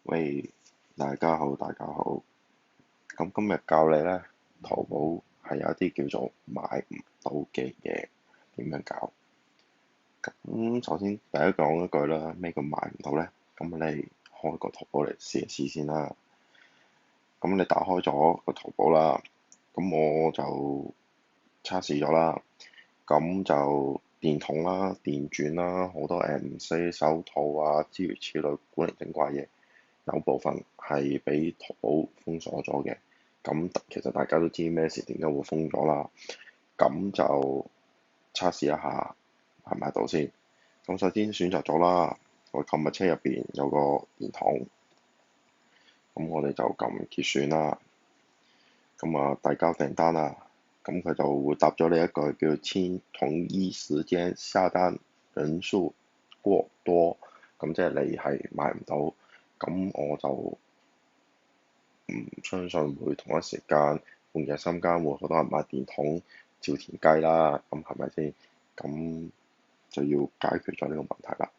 喂，大家好，大家好。咁今日教你咧，淘寶係有一啲叫做買唔到嘅嘢，點樣搞？咁首先第一講一句啦，咩叫買唔到咧？咁你開個淘寶嚟試一試先啦。咁你打開咗個淘寶啦，咁我就測試咗啦。咁就電筒啦、電鑽啦，好多 MC 手套啊，諸如此類古靈精怪嘢。有部分係俾淘寶封鎖咗嘅，咁其實大家都知咩事，點解會封咗啦？咁就測試一下係咪到先。咁首先選擇咗啦，我購物車入邊有個電筒，咁我哋就撳結算啦。咁啊，遞交訂單啦，咁佢就會答咗你一句叫簽同一時間下單人數過多，咁即係你係買唔到。咁我就唔相信會同一時間半夜三更會好多人買電筒照田雞啦，咁係咪先？咁就要解決咗呢個問題啦。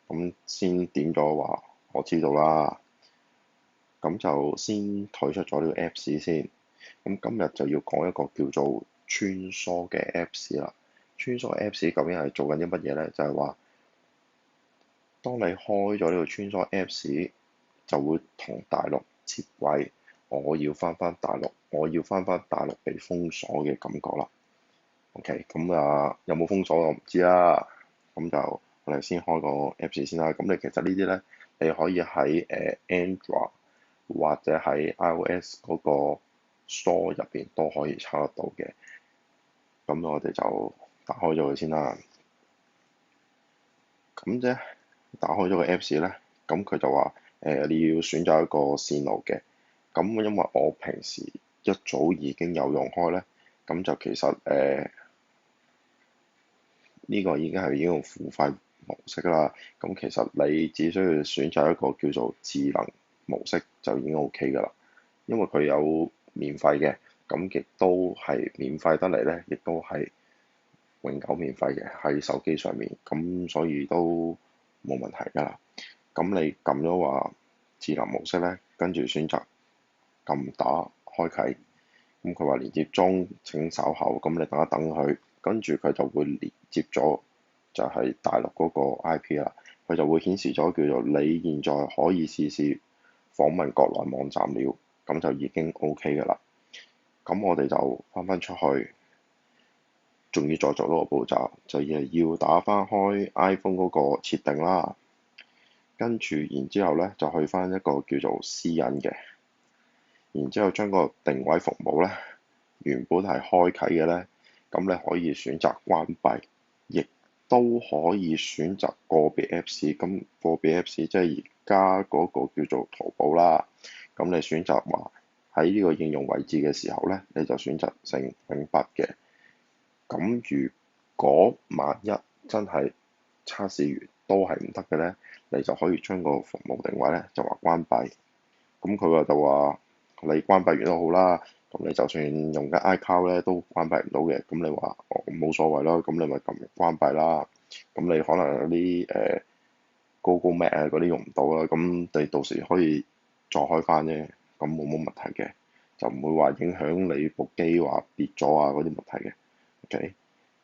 咁先點咗話我知道啦，咁就先退出咗呢個 Apps 先。咁今日就要講一個叫做穿梭嘅 Apps 啦。穿梭 Apps 究竟係做緊啲乜嘢咧？就係話，當你開咗呢個穿梭 Apps，就會同大陸接軌。我要翻大陸，我要翻大陸被封鎖嘅感覺啦。OK，咁啊有冇封鎖我唔知啦。咁就我哋先開個 Apps 先啦。咁你其實呢啲咧，你可以喺Android 或者喺 iOS 嗰個 Store 入邊都可以抄得到嘅。咁我哋就打開咗佢先啦。咁啫，打開咗個 Apps 咧，咁佢就話你要選擇一個線路嘅。咁因為我平時一早已經有用開咧，咁就其實呢個已經係用付費模式啦。咁其實你只需要選擇一個叫做智能模式就已經 OK 㗎啦。因為佢有免費嘅，咁亦都係免費得嚟咧，亦都係永久免費嘅喺手機上面，咁所以都冇問題㗎啦。咁你撳咗話智能模式咧，跟住選擇撳打開啟，咁佢話連接中請稍後，咁你等一等佢，跟住佢就會連接咗就係大陸嗰個 IP 啦，佢就會顯示咗叫做你現在可以試試訪問國內網站了，咁就已經 OK 㗎啦。咁我哋就翻出去，仲要再做多個步驟，就係要打翻開 iPhone 嗰個設定啦，跟住然之後咧就去翻一個叫做私隱嘅。然之後將個定位服務咧，原本係開啟嘅咧，咁你可以選擇關閉，亦都可以選擇個別 Apps。咁個別 Apps 即係而家嗰個叫做淘寶啦。咁你選擇話喺呢個應用位置嘅時候咧，你就選擇性永不嘅。咁如果萬一真係測試完都係唔得嘅咧，你就可以將個服務定位咧就話關閉。咁佢話就話，你關閉完都好啦，咁你就算用緊 iCloud 咧都關閉唔到嘅，咁你話冇所謂啦，咁你咪撳關閉啦。咁你可能有啲Google Map 啊嗰啲用唔到啦，咁你到時可以再開翻啫，咁冇乜問題嘅，就唔會話影響你部機話跌咗啊嗰啲問題嘅。OK，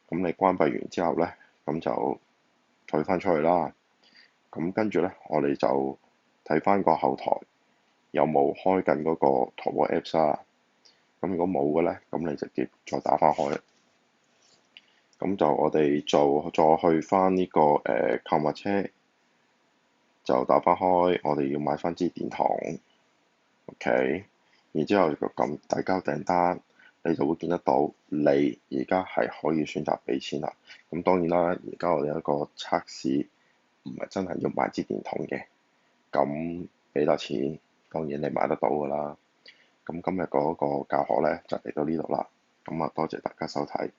咁你關閉完之後咧，咁就退翻出去啦。咁跟住咧，我哋就睇翻個後台。有冇開緊嗰個淘寶 Apps 啊？咁如果冇嘅咧，咁你直接再打翻開。咁就我哋就再去翻呢個購物車，就打翻開。我哋要買翻支電筒，OK。然之後就撳遞交訂單，你就會見得到你而家係可以選擇俾錢啦。咁當然啦，而家我哋有一個測試，唔係真係要買支電筒嘅，咁俾多錢。當然你買得到㗎啦。咁今日嗰個教學咧就嚟到呢度啦。咁啊，多謝大家收睇。